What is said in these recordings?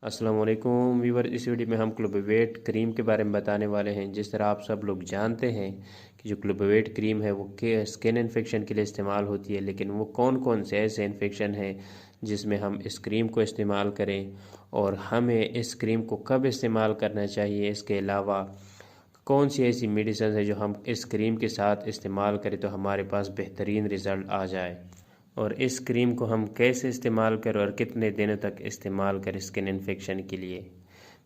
अस्सलाम वालेकुम वीवर। इस वीडियो में हम क्लोबेवेट क्रीम के बारे में बताने वाले हैं। जिस तरह आप सब लोग जानते हैं कि जो क्लोबेवेट क्रीम है वो स्किन इन्फेक्शन के लिए इस्तेमाल होती है, लेकिन वो कौन कौन से ऐसे इन्फेक्शन हैं जिसमें हम इस क्रीम को इस्तेमाल करें और हमें इस क्रीम को कब इस्तेमाल करना चाहिए। इसके अलावा कौन सी ऐसी मेडिसिन है जो हम इस क्रीम के साथ इस्तेमाल करें तो हमारे पास बेहतरीन रिज़ल्ट आ जाए, और इस क्रीम को हम कैसे इस्तेमाल करें और कितने दिनों तक इस्तेमाल करें स्किन इन्फेक्शन के लिए।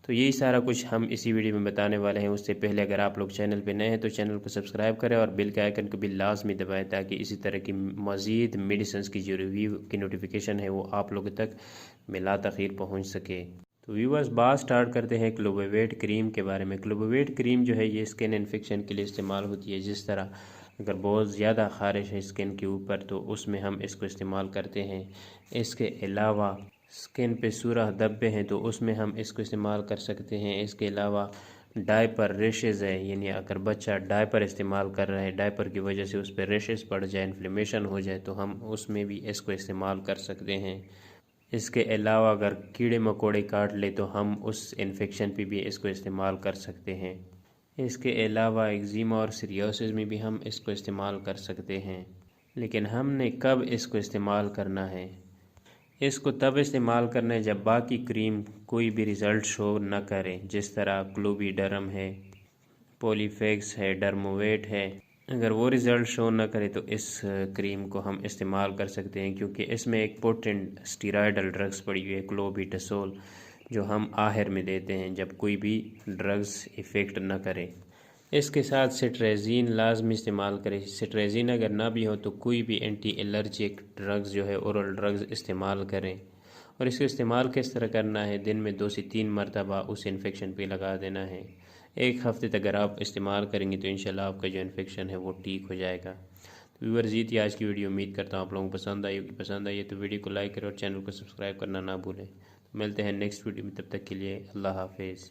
तो यही सारा कुछ हम इसी वीडियो में बताने वाले हैं। उससे पहले अगर आप लोग चैनल पे नए हैं तो चैनल को सब्सक्राइब करें और बेल के आइकन को भी लाजमी दबाएं, ताकि इसी तरह की मज़ीद मेडिसिन की जो रिव्यू की नोटिफिकेशन है वो आप लोगों तक मिला तखीर पहुँच सके। तो व्यूवर्स, बात स्टार्ट करते हैं क्लोबेवेट क्रीम के बारे में। क्लोबेवेट क्रीम जो है ये स्किन इन्फेक्शन के लिए इस्तेमाल होती है। जिस तरह अगर बहुत ज़्यादा ख़ारिश है स्किन के ऊपर तो उसमें हम इसको इस्तेमाल करते हैं। इसके अलावा स्किन पे सुराख धब्बे हैं तो उसमें हम इसको इस्तेमाल कर सकते हैं। इसके अलावा डायपर रेशेज़ है, यानी अगर बच्चा डायपर इस्तेमाल कर रहा है, डायपर की वजह से उस पर रेशेज़ पड़ जाए, इन्फ्लेमेशन हो जाए, तो हम उसमें भी इसको इस्तेमाल कर सकते हैं। इसके अलावा अगर कीड़े मकोड़े काट ले तो हम उस इन्फेक्शन पे भी इसको इस्तेमाल कर सकते हैं। इसके अलावा एक्जिमा और सोरियासिस में भी हम इसको इस्तेमाल कर सकते हैं। लेकिन हमने कब इसको इस्तेमाल करना है? इसको तब इस्तेमाल करना है जब बाकी क्रीम कोई भी रिज़ल्ट शो न करें। जिस तरह क्लोविडर्म है, पॉलीफेक्स है, डर्मोवेट है, अगर वो रिज़ल्ट शो ना करे तो इस क्रीम को हम इस्तेमाल कर सकते हैं, क्योंकि इसमें एक पोटेंट स्टीरॉयडल ड्रग्स पड़ी हुई है क्लोबिटासोल, जो हम आखिर में देते हैं जब कोई भी ड्रग्स इफ़ेक्ट ना करे। इसके साथ सिट्रेज़िन लाजमी इस्तेमाल करें। सिट्रेज़िन अगर ना भी हो तो कोई भी एंटी एलर्जिक ड्रग्स जो है ओरल ड्रग्स इस्तेमाल करें। और इसको इस्तेमाल किस तरह करना है? दिन में 2 से 3 मरतबा उस इन्फेक्शन पे लगा देना है। एक हफ़्ते तक अगर आप इस्तेमाल करेंगे तो इंशाल्लाह आपका जो इन्फेक्शन है वो ठीक हो जाएगा। तो व्यूअर्स, ये थी आज की वीडियो। उम्मीद करता हूँ आप लोगों को पसंद आई होगी। पसंद आई है तो वीडियो को लाइक करें और चैनल को सब्सक्राइब करना ना भूलें। तो मिलते हैं नेक्स्ट वीडियो में, तब तक के लिए अल्लाह हाफिज़।